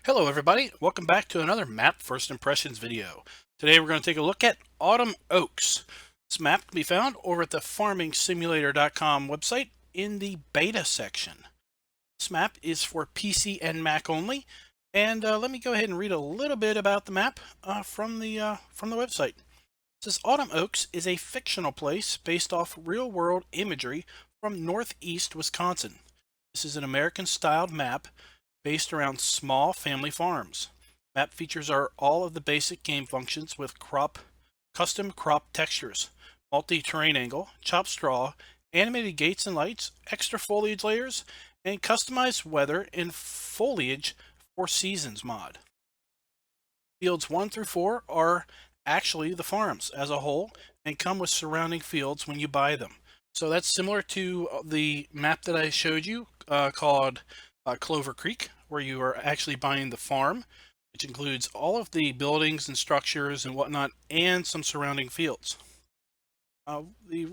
Hello everybody, welcome back to another map first impressions video. Today we're going to take a look at autumn oaks. This map can be found over at the farmingsimulator.com website in the beta section. This map is for PC and Mac only, and let me go ahead and read a little bit about the map from the website. It says Autumn Oaks is a fictional place based off real-world imagery from northeast Wisconsin. This is an American-styled map based around small family farms. Map features are all of the basic game functions with custom crop textures, multi-terrain angle, chopped straw, animated gates and lights, extra foliage layers, and customized weather and foliage for seasons mod. Fields 1 through 4 are actually the farms as a whole and come with surrounding fields when you buy them. So that's similar to the map that I showed you called Clover Creek, where you are actually buying the farm, which includes all of the buildings and structures and whatnot, and some surrounding fields. I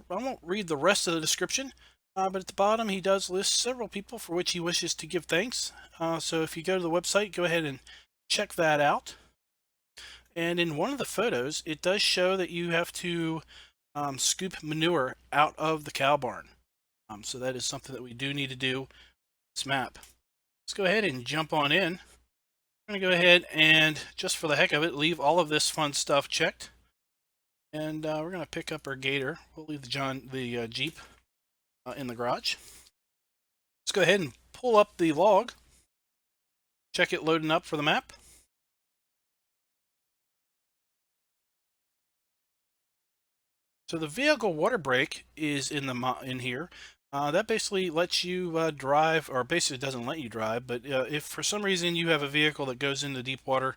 won't read the rest of the description, but at the bottom he does list several people for which he wishes to give thanks. So if you go to the website, go ahead and check that out. And in one of the photos, it does show that you have to scoop manure out of the cow barn. So that is something that we do need to do in this map. Let's go ahead and jump on in. I'm going to go ahead and, just for the heck of it, leave all of this fun stuff checked. And we're going to pick up our gator. We'll leave the Jeep in the garage. Let's go ahead and pull up the log. Check it loading up for the map. So the vehicle water brake is in here. That basically lets you drive, or basically doesn't let you drive, but if for some reason you have a vehicle that goes into deep water,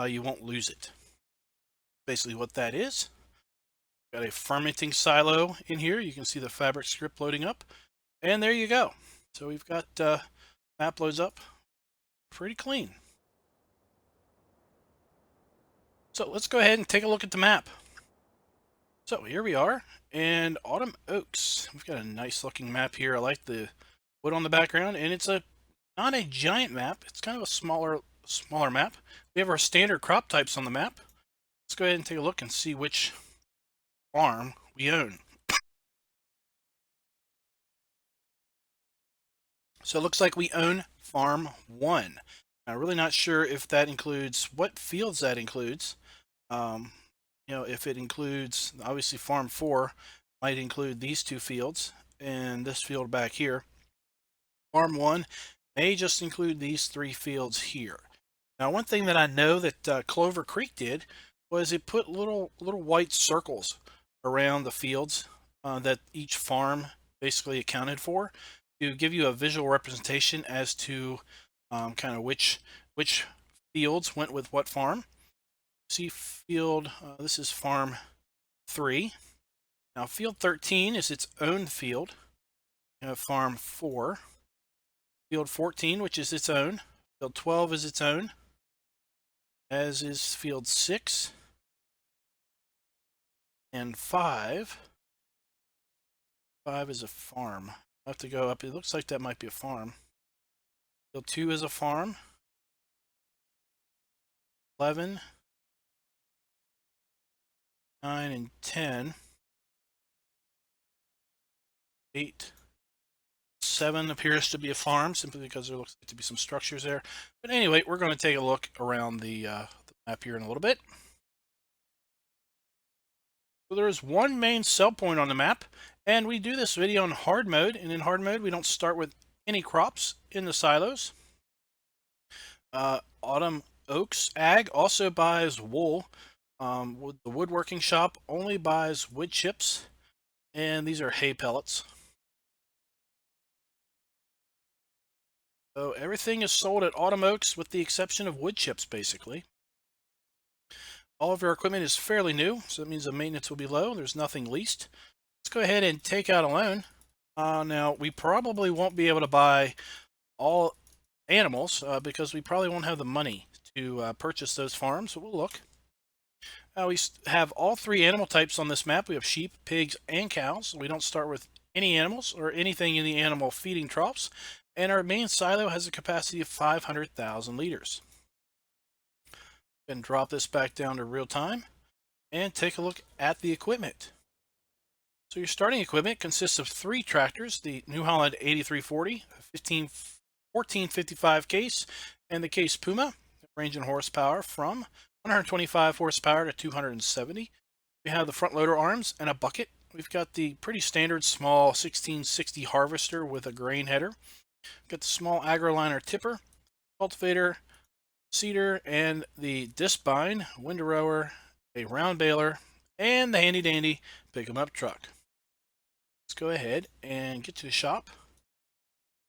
you won't lose it. Basically what that is. Got a fermenting silo in here. You can see the fabric script loading up. And there you go. So we've got map loads up pretty clean. So let's go ahead and take a look at the map. So here we are, and Autumn Oaks. We've got a nice looking map here. I like the wood on the background, and it's not a giant map. It's kind of a smaller map. We have our standard crop types on the map. Let's go ahead and take a look and see which farm we own. So it looks like we own Farm 1. I'm really not sure if that includes, what fields that includes. If it includes, obviously Farm 4 might include these two fields and this field back here. Farm 1 may just include these three fields here. Now, one thing that I know that Clover Creek did was it put little white circles around the fields that each farm basically accounted for to give you a visual representation as to kind of which fields went with what farm. See field, this is farm 3. Now field 13 is its own field. You have farm 4. Field 14, which is its own. Field 12 is its own, as is field 6 and 5. 5 is a farm. I have to go up. It looks like that might be a farm. Field 2 is a farm. 11, 9, and 10. 8, 7 appears to be a farm simply because there looks like to be some structures there. But anyway, we're going to take a look around the map here in a little bit. So there is one main sell point on the map, and we do this video in hard mode. And in hard mode, we don't start with any crops in the silos. Autumn Oaks Ag also buys wool. The woodworking shop only buys wood chips, and these are hay pellets. So everything is sold at Autumn Oaks with the exception of wood chips, basically. All of our equipment is fairly new, so that means the maintenance will be low. There's nothing leased. Let's go ahead and take out a loan. Now, we probably won't be able to buy all animals because we probably won't have the money to purchase those farms, but we'll look. We have all three animal types on this map. We have sheep, pigs, and cows. We don't start with any animals or anything in the animal feeding troughs. And our main silo has a capacity of 500,000 liters. And drop this back down to real time and take a look at the equipment. So your starting equipment consists of 3 tractors, the New Holland 8340, 1455 case, and the Case Puma, range in horsepower from 125 horsepower to 270. We have the front loader arms and a bucket. We've got the pretty standard small 1660 harvester with a grain header. We've got the small agroliner tipper, cultivator, seeder, and the disc bind, window rower, a round baler, and the handy dandy pick 'em up truck. Let's go ahead and get to the shop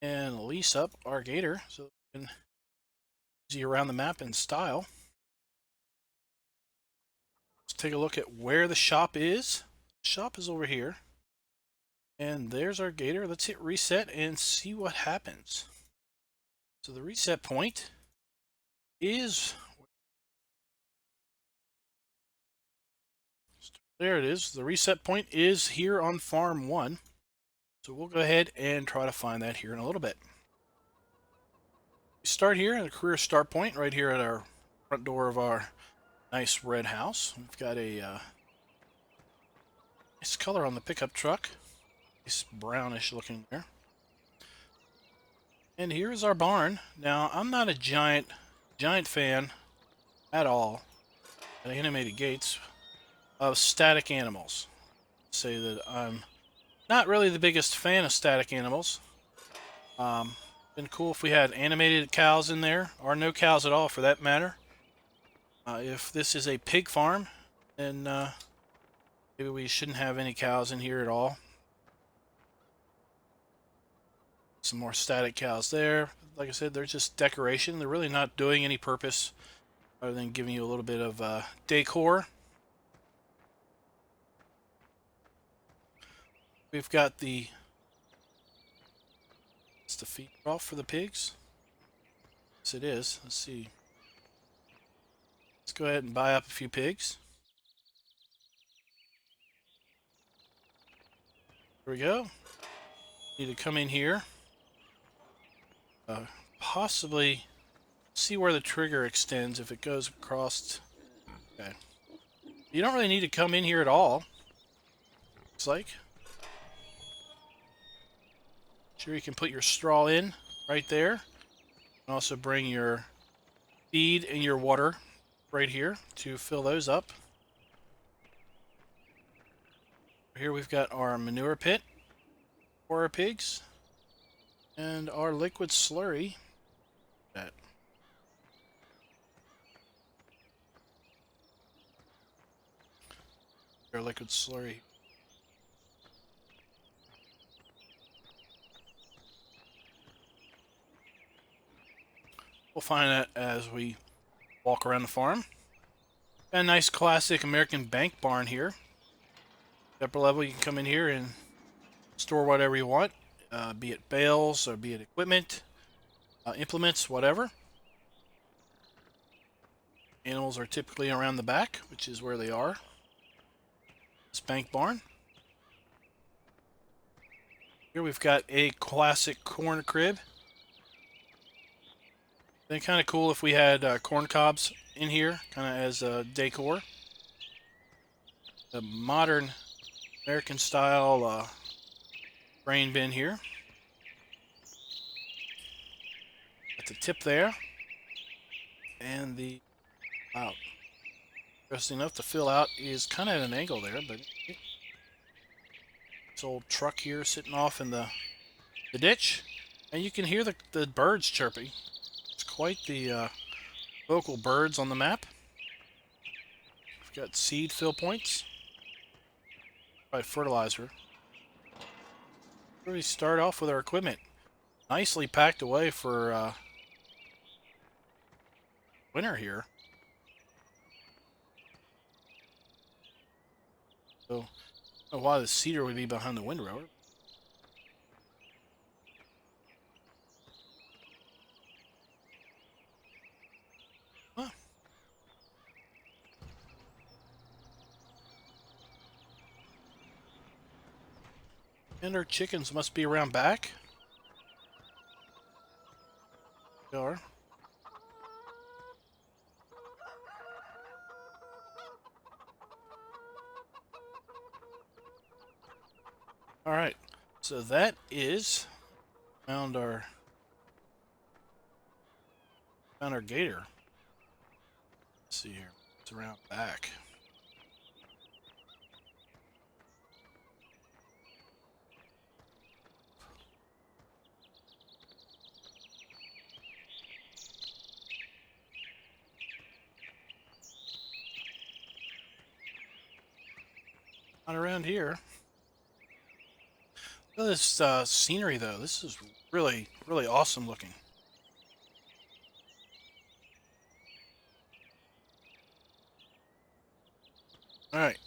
and lease up our gator so we can see around the map in style. Let's take a look at where the shop is. The shop is over here. And there's our gator. Let's hit reset and see what happens. So the reset point is, there it is. The reset point is here on farm 1. So we'll go ahead and try to find that here in a little bit. We start here at a career start point right here at our front door of our nice red house. We've got a nice color on the pickup truck. It's brownish looking there. And here's our barn. Now, I'm not a giant fan at all at animated gates of static animals. I'd say that I'm not really the biggest fan of static animals. Been cool if we had animated cows in there, or no cows at all for that matter. If this is a pig farm, then maybe we shouldn't have any cows in here at all. Some more static cows there. Like I said, they're just decoration. They're really not doing any purpose other than giving you a little bit of decor. We've got the feed trough for the pigs. Yes, it is. Let's see. Let's go ahead and buy up a few pigs. There we go. Need to come in here. Possibly see where the trigger extends if it goes across. Okay. You don't really need to come in here at all. Looks like. Sure, you can put your straw in right there. And also bring your feed and your water right here to fill those up. Here we've got our manure pit for our pigs and our liquid slurry. Our liquid slurry. We'll find that as we walk around the farm. Got a nice classic American bank barn here. Upper level, you can come in here and store whatever you want, be it bales or be it equipment, implements, whatever. Animals are typically around the back, which is where they are. This bank barn. Here we've got a classic corn crib. It'd be kind of cool if we had corn cobs in here, kind of as a decor. The modern American style grain bin here. At the tip there. And the, wow. Interesting enough, the fill out is kind of at an angle there, but this old truck here sitting off in the ditch. And you can hear the birds chirping. It's quite the vocal birds on the map. We've got seed fill points. Probably fertilizer. We start off with our equipment. Nicely packed away for winter here. So, I don't know why the cedar would be behind the windrower. Huh. And our chickens must be around back. They are. All right, so that is found our gator. Let's see here. It's around back. Not around here. Look at this scenery, though. This is really, really awesome looking. All right.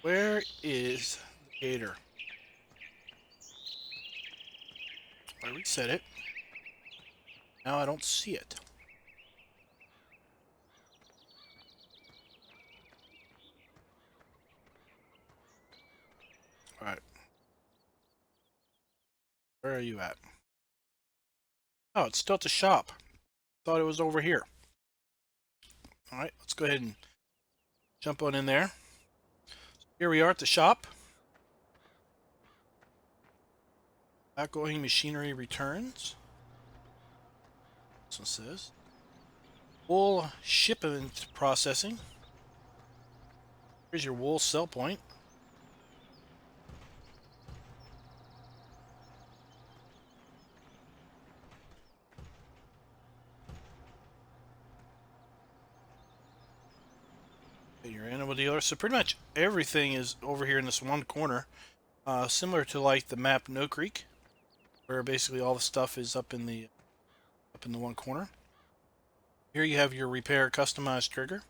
Where is the gator? I reset it. Now I don't see it. All right. Where are you at? Oh, it's still at the shop. Thought it was over here. All right, let's go ahead and jump on in there. Here we are at the shop. Outgoing machinery returns. This one says wool shipment processing. Here's your wool sell point. Your animal dealer. So pretty much everything is over here in this one corner, similar to like the map No Creek, where basically all the stuff is up in the one corner. Here you have your repair customized trigger.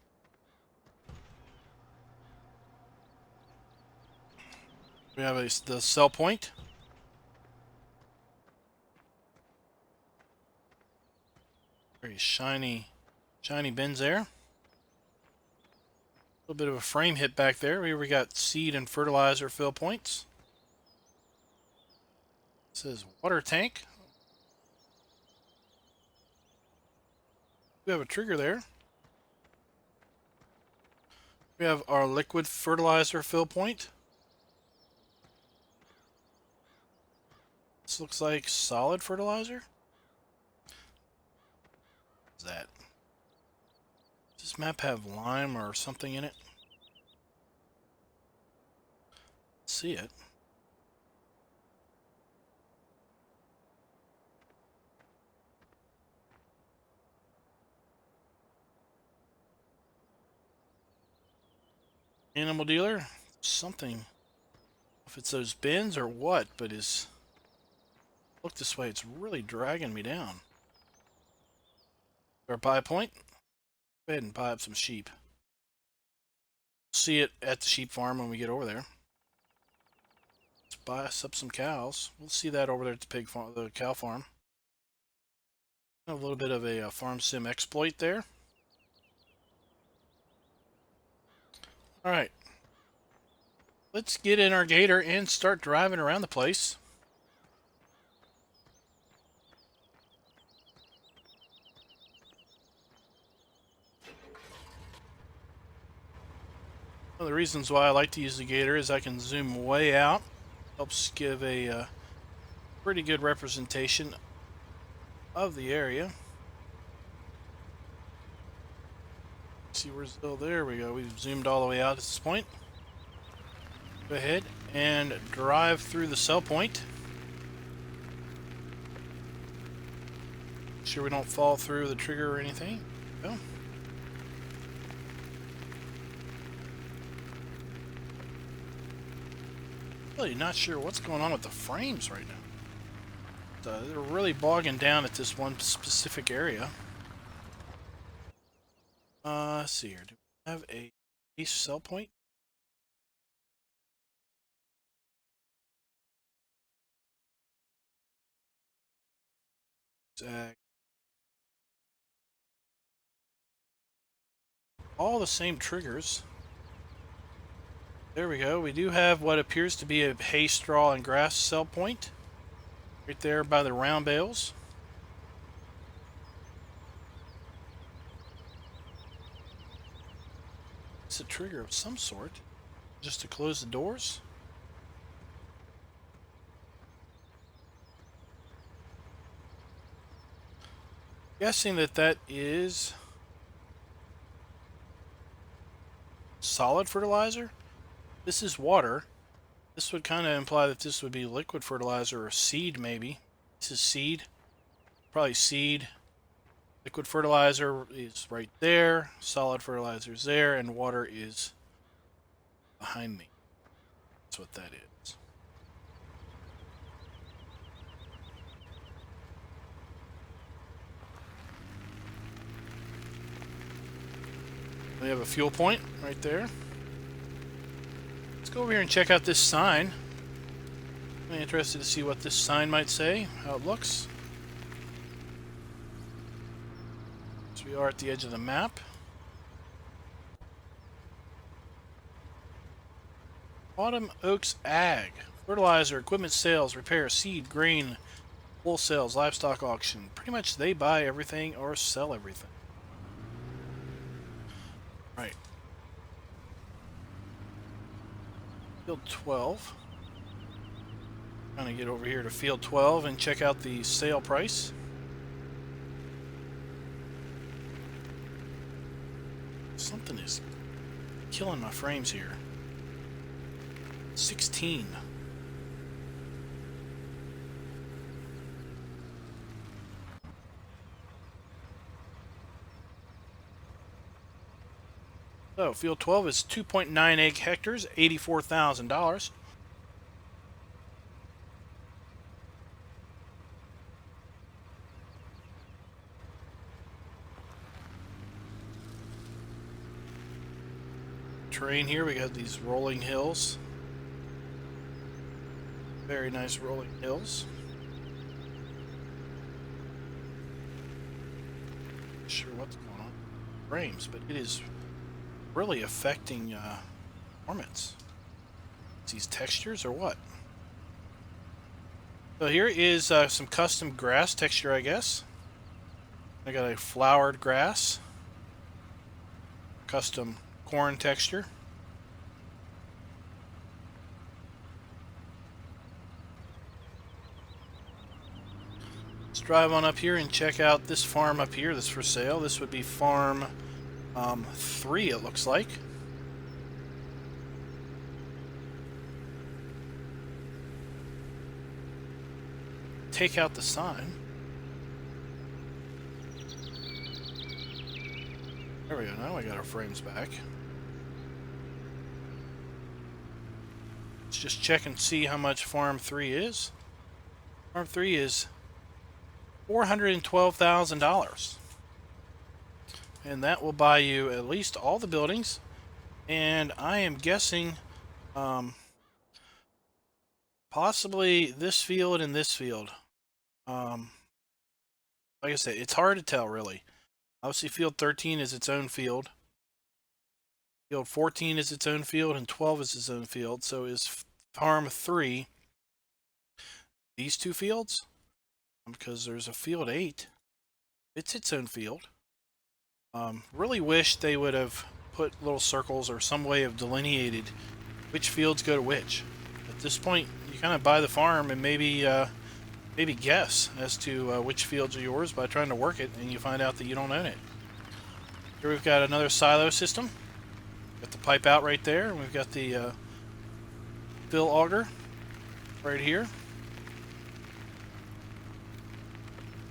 We have the sell point. Very shiny bins there. A little bit of a frame hit back there. Here we got seed and fertilizer fill points. It says water tank. We have a trigger there. We have our liquid fertilizer fill point. This looks like solid fertilizer. What is that? Does this map have lime or something in it? Let's see it. Animal dealer. Something. If it's those bins or what, but is look this way. It's really dragging me down. Our buy point. Go ahead and buy up some sheep. See it at the sheep farm when we get over there. Let's buy us up some cows. We'll see that over there at the pig farm, the cow farm. A little bit of a farm sim exploit there. All right. Let's get in our gator and start driving around the place. One of the reasons why I like to use the gator is I can zoom way out. Helps give a pretty good representation of the area. See, we're still there. We go. We've zoomed all the way out at this point. Go ahead and drive through the sell point. Make sure we don't fall through the trigger or anything. Go. Really not sure what's going on with the frames right now. They're really bogging down at this one specific area. Let's see here. Do we have a base sell point? Exact. All the same triggers. There we go. We do have what appears to be a hay, straw, and grass sell point. Right there by the round bales. It's a trigger of some sort. Just to close the doors. Guessing that that is solid fertilizer. This is water. This would kind of imply that this would be liquid fertilizer or seed, maybe. This is seed. Probably seed. Liquid fertilizer is right there. Solid fertilizer is there. And water is behind me. That's what that is. We have a fuel point right there. Let's go over here and check out this sign. I'm interested to see what this sign might say, how it looks. So we are at the edge of the map. Autumn Oaks Ag. Fertilizer, equipment sales, repair, seed, grain, wholesales, livestock auction. Pretty much they buy everything or sell everything. Right. Field 12. Trying to get over here to Field 12 and check out the sale price. Something is killing my frames here. 16. So, Field 12 is 2.98 hectares, $84,000. Terrain here, we got these rolling hills. Very nice rolling hills. Not sure what's going on with frames, but it is really affecting performance. It's these textures or what? So here is some custom grass texture, I guess. I got a flowered grass, custom corn texture. Let's drive on up here and check out this farm up here that's for sale. This would be farm 3, it looks like. Take out the sign. There we go, now we got our frames back. Let's just check and see how much farm 3 is. Farm 3 is $412,000. And that will buy you at least all the buildings. And I am guessing possibly this field and this field. Like I said, it's hard to tell really. Obviously field 13 is its own field. Field 14 is its own field and 12 is its own field. So is farm 3 these two fields? Because there's a field 8. It's its own field. Really wish they would have put little circles or some way of delineated which fields go to which. At this point, you kind of buy the farm and maybe guess as to which fields are yours by trying to work it, and you find out that you don't own it. Here we've got another silo system. Got the pipe out right there, and we've got the fill auger right here.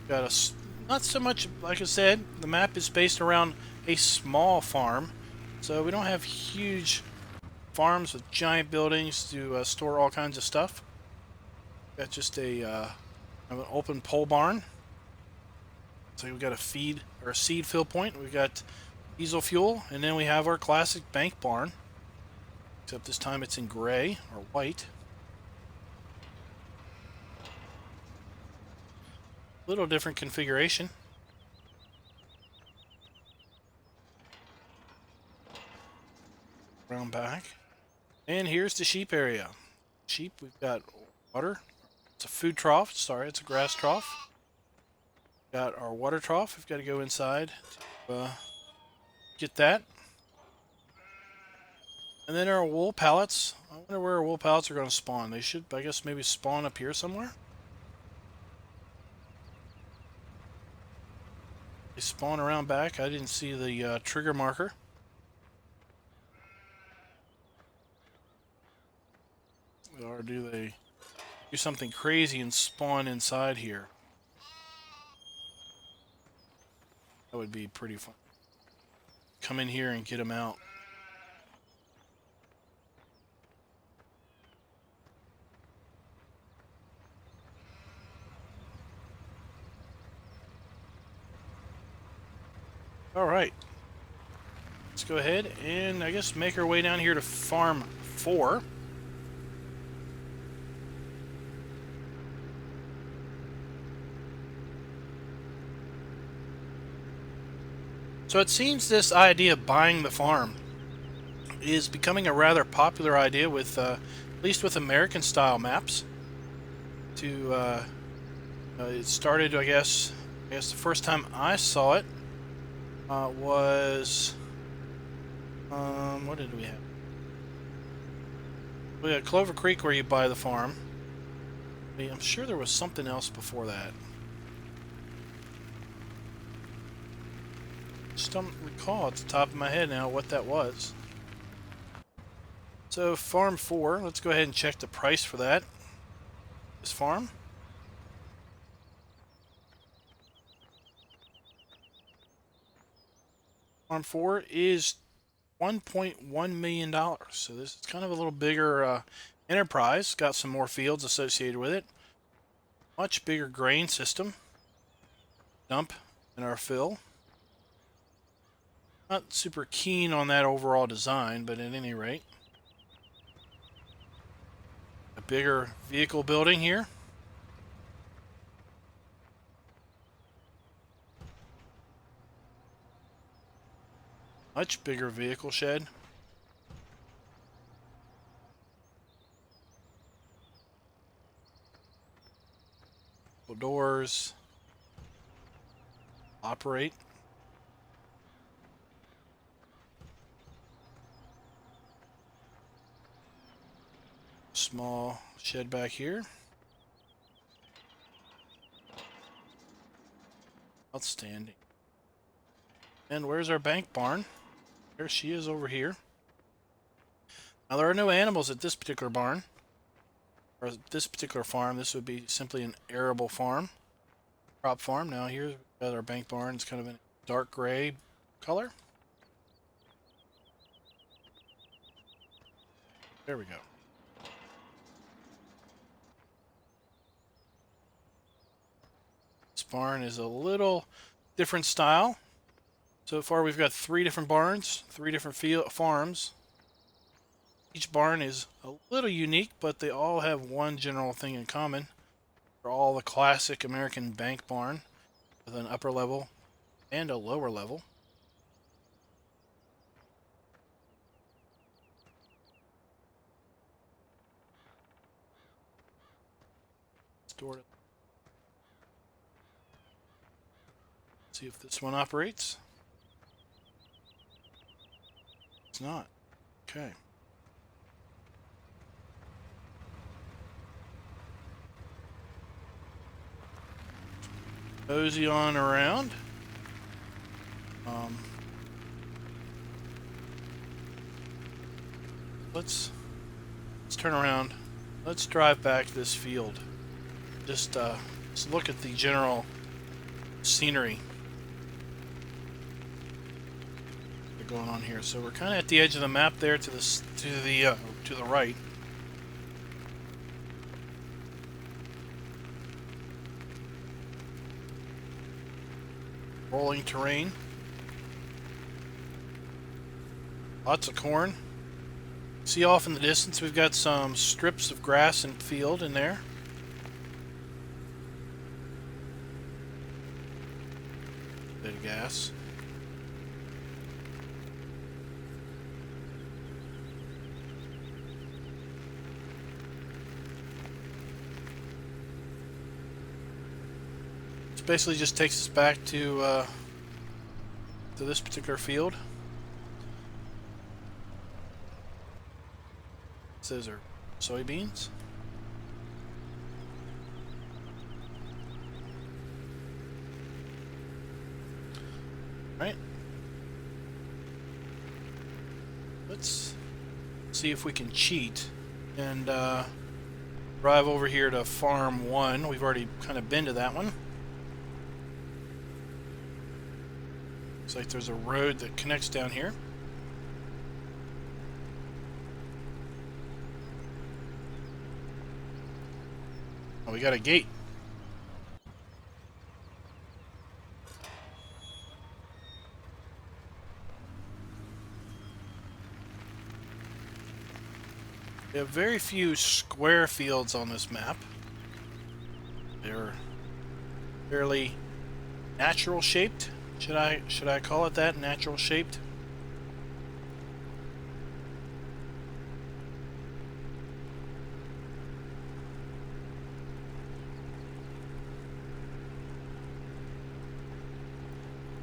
Got a not so much, like I said, the map is based around a small farm, so we don't have huge farms with giant buildings to store all kinds of stuff. Got just an open pole barn. So we've got a feed or a seed fill point. We've got diesel fuel, and then we have our classic bank barn, except this time it's in gray or white. Little different configuration. Round back. And here's the sheep area. Sheep, we've got water. It's a food trough. Sorry, it's a grass trough. Got our water trough. We've got to go inside to get that. And then our wool pallets. I wonder where our wool pallets are going to spawn. They should, I guess, maybe spawn up here somewhere. They spawn around back. I didn't see the trigger marker. Or do they do something crazy and spawn inside here? That would be pretty fun. Come in here and get them out. Alright. Let's go ahead and, I guess, make our way down here to Farm 4. So it seems this idea of buying the farm is becoming a rather popular idea with, at least with American-style maps. It started, I guess the first time I saw it was, what did we have? We had Clover Creek where you buy the farm. I'm sure there was something else before that. Just don't recall at the top of my head now what that was. So Farm 4, let's go ahead and check the price for that. This farm. Farm 4 is $1.1 million. So this is kind of a little bigger enterprise. Got some more fields associated with it. Much bigger grain system. Dump in our fill. Not super keen on that overall design, but at any rate. A bigger vehicle building here. Much bigger vehicle shed. Doors. Operate. Small shed back here. Outstanding. And where's our bank barn? There she is over here. Now there are no animals at this particular barn. Or at this particular farm. This would be simply an arable farm. Crop farm. Now here's our bank barn. It's kind of in a dark gray color. There we go. This barn is a little different style. So far we've got 3 different barns, 3 different farms. Each barn is a little unique, but they all have one general thing in common. They're all the classic American bank barn with an upper level and a lower level. Stored. See if this one operates. It's not. Okay. Mosey on around. Let's turn around. Let's drive back this field. Just let's look at the general scenery going on here. So we're kind of at the edge of the map there to the right. Rolling terrain. Lots of corn. See off in the distance we've got some strips of grass and field in there. Bit of gas. This basically just takes us back to this particular field. Those are soybeans. Right. Let's see if we can cheat and drive over here to Farm 1. We've already kind of been to that one. Looks like there's a road that connects down here. Oh, we got a gate. We have very few square fields on this map. They're fairly natural shaped. Should I call it that? Natural shaped?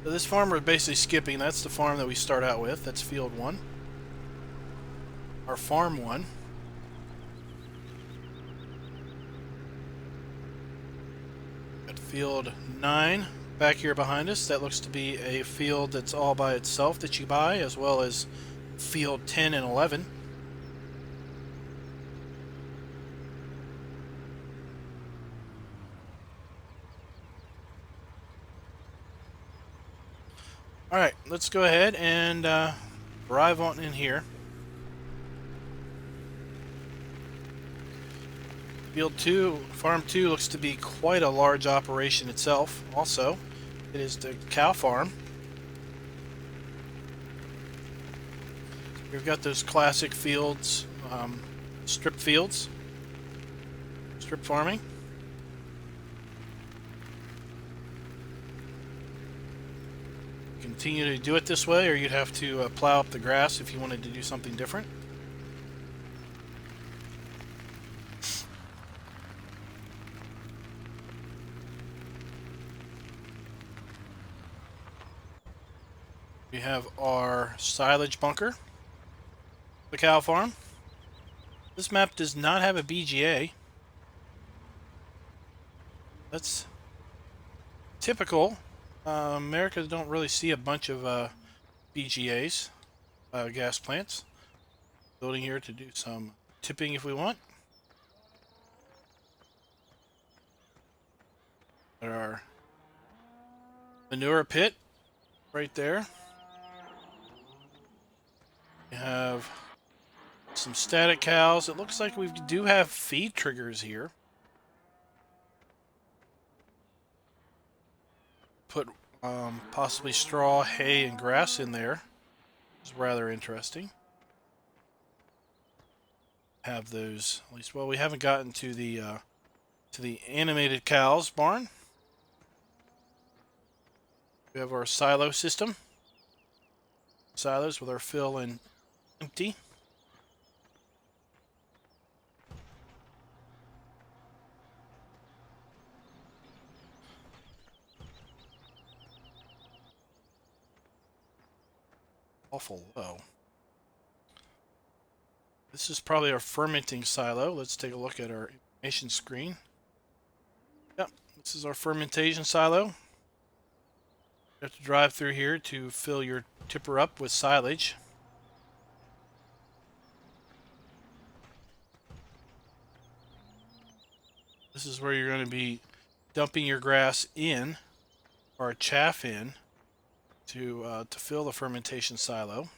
So this farm we're basically skipping. That's the farm that we start out with. That's field 1. Our farm 1. Got field 9 back here behind us. That looks to be a field that's all by itself that you buy, as well as field 10 and 11. Alright, let's go ahead and drive on in here. Field 2, Farm 2 looks to be quite a large operation itself. Also, it is the cow farm. We've got those classic fields, strip fields, strip farming. Continue to do it this way, or you'd have to plow up the grass if you wanted to do something different. We have our silage bunker, the cow farm. This map does not have a BGA. That's typical. Americans don't really see a bunch of BGAs, gas plants. Building here to do some tipping if we want. There are manure pit right there. We have some static cows. It looks like we do have feed triggers here. Put possibly straw, hay, and grass in there. It's rather interesting. Have those at least. Well, we haven't gotten to the animated cows barn. We have our silo system. Silos with our fill and empty. Awful low. This is probably our fermenting silo. Let's take a look at our information screen. Yep, this is our fermentation silo. You have to drive through here to fill your tipper up with silage. This is where you're going to be dumping your grass in, or chaff in, to fill the fermentation silo.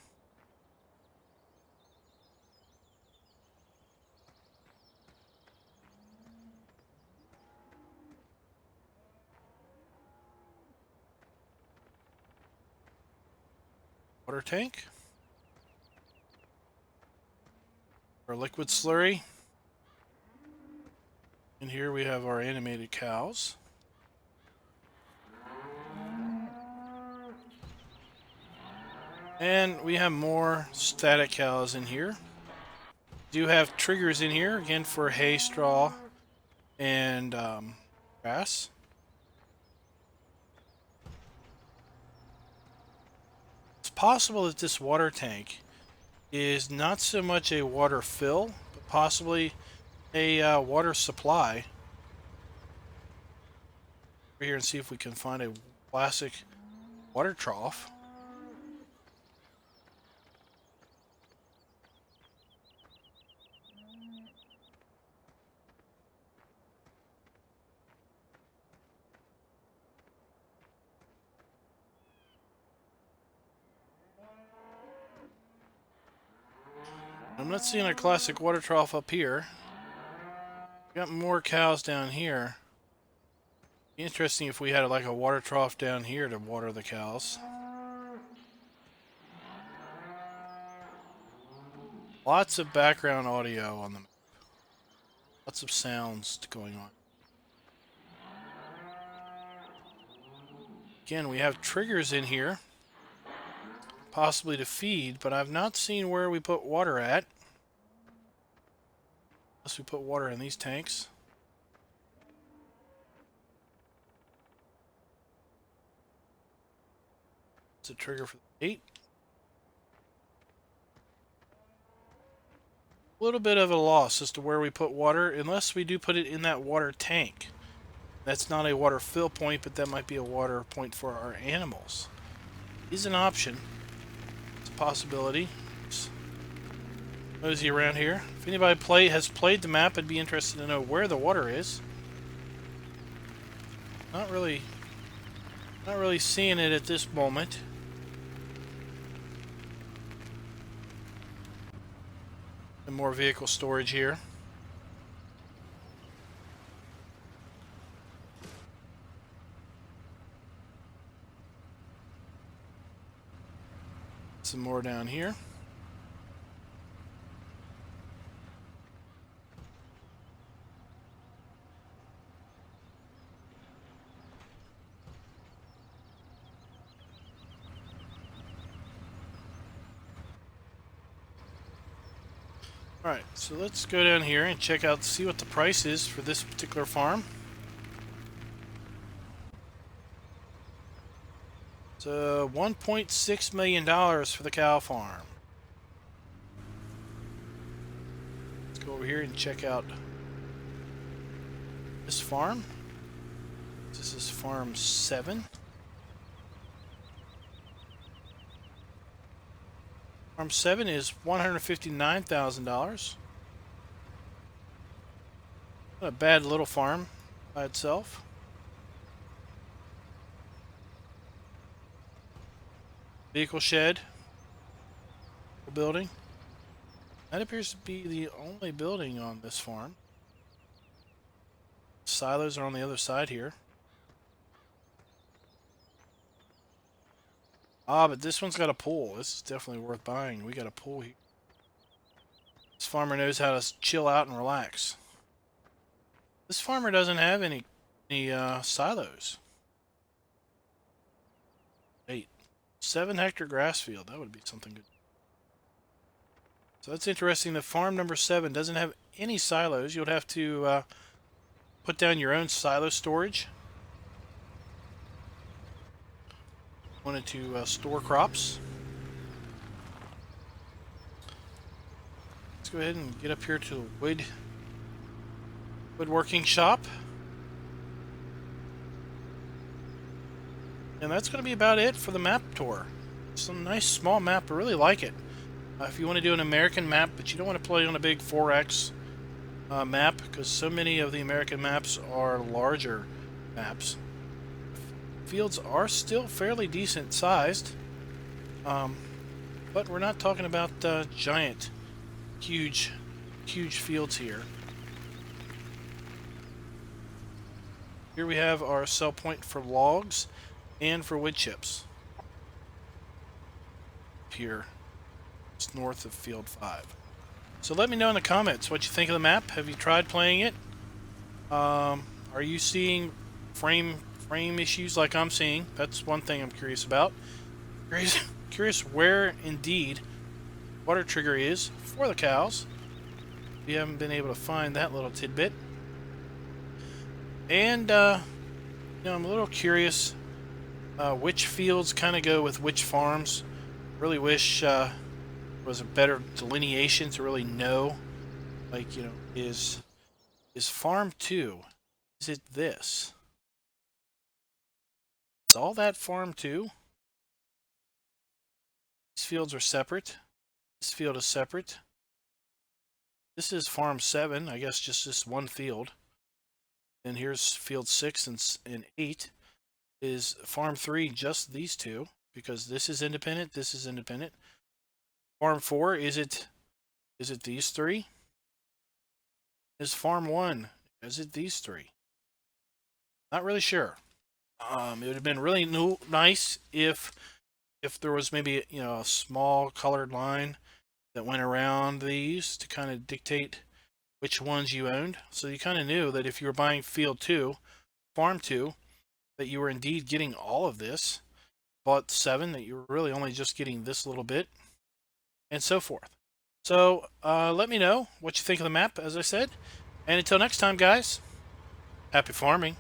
Water tank. Our liquid slurry. And here we have our animated cows. And we have more static cows in here. Do have triggers in here, again, for hay, straw, and grass. It's possible that this water tank is not so much a water fill, but possibly a water supply. Over here and see if we can find a classic water trough. I'm not seeing a classic water trough up here. Got more cows down here. Be interesting if we had like a water trough down here to water the cows. Lots of background audio on the map. Lots of sounds going on. Again, we have triggers in here, possibly to feed, but I've not seen where we put water at. Unless we put water in these tanks. It's a trigger for the gate. A little bit of a loss as to where we put water, unless we do put it in that water tank. That's not a water fill point, but that might be a water point for our animals. Is an option. It's a possibility. It's nosy around here. If anybody has played the map, I'd be interested to know where the water is. Not really seeing it at this moment. And more vehicle storage here. Some more down here. Alright, so let's go down here and check out, see what the price is for this particular farm. So, $1.6 million for the cow farm. Let's go over here and check out this farm. This is farm 7. Farm 7 is $159,000. Not a bad little farm by itself. Vehicle shed. Building. That appears to be the only building on this farm. Silos are on the other side here. Ah, but this one's got a pool. This is definitely worth buying. We got a pool here. This farmer knows how to chill out and relax. This farmer doesn't have any silos. 8. 7-hectare grass field. That would be something good. So that's interesting. The farm number 7 doesn't have any silos. You'll have to put down your own silo storage. Wanted to store crops. Let's go ahead and get up here to the woodworking shop. And that's going to be about it for the map tour. It's a nice small map. I really like it. If you want to do an American map, but you don't want to play on a big 4X map, because so many of the American maps are larger maps. Fields are still fairly decent sized, but we're not talking about giant, huge fields here. Here we have our sell point for logs and for wood chips. Here, it's north of field 5. So let me know in the comments what you think of the map. Have you tried playing it? Are you seeing frame issues like I'm seeing? That's one thing I'm curious about. Curious where indeed water trigger is for the cows. We haven't been able to find that little tidbit. And I'm a little curious which fields kind of go with which farms. Really wish there was a better delineation to really know, like, is farm 2, is it this? Is all that farm 2? fields are separate. This field is separate. This is farm 7, I guess just this one field. And here's field 6 and 8 is farm 3, just these two, because this is independent, this is independent. Farm 4, is it these three? Is farm 1, is it these three? Not really sure. It would have been really nice if there was maybe, you know, a small colored line that went around these to kind of dictate which ones you owned. So you kind of knew that if you were buying field 2, farm 2, that you were indeed getting all of this. Bought 7, that you were really only just getting this little bit, and so forth. So let me know what you think of the map, as I said. And until next time, guys, happy farming.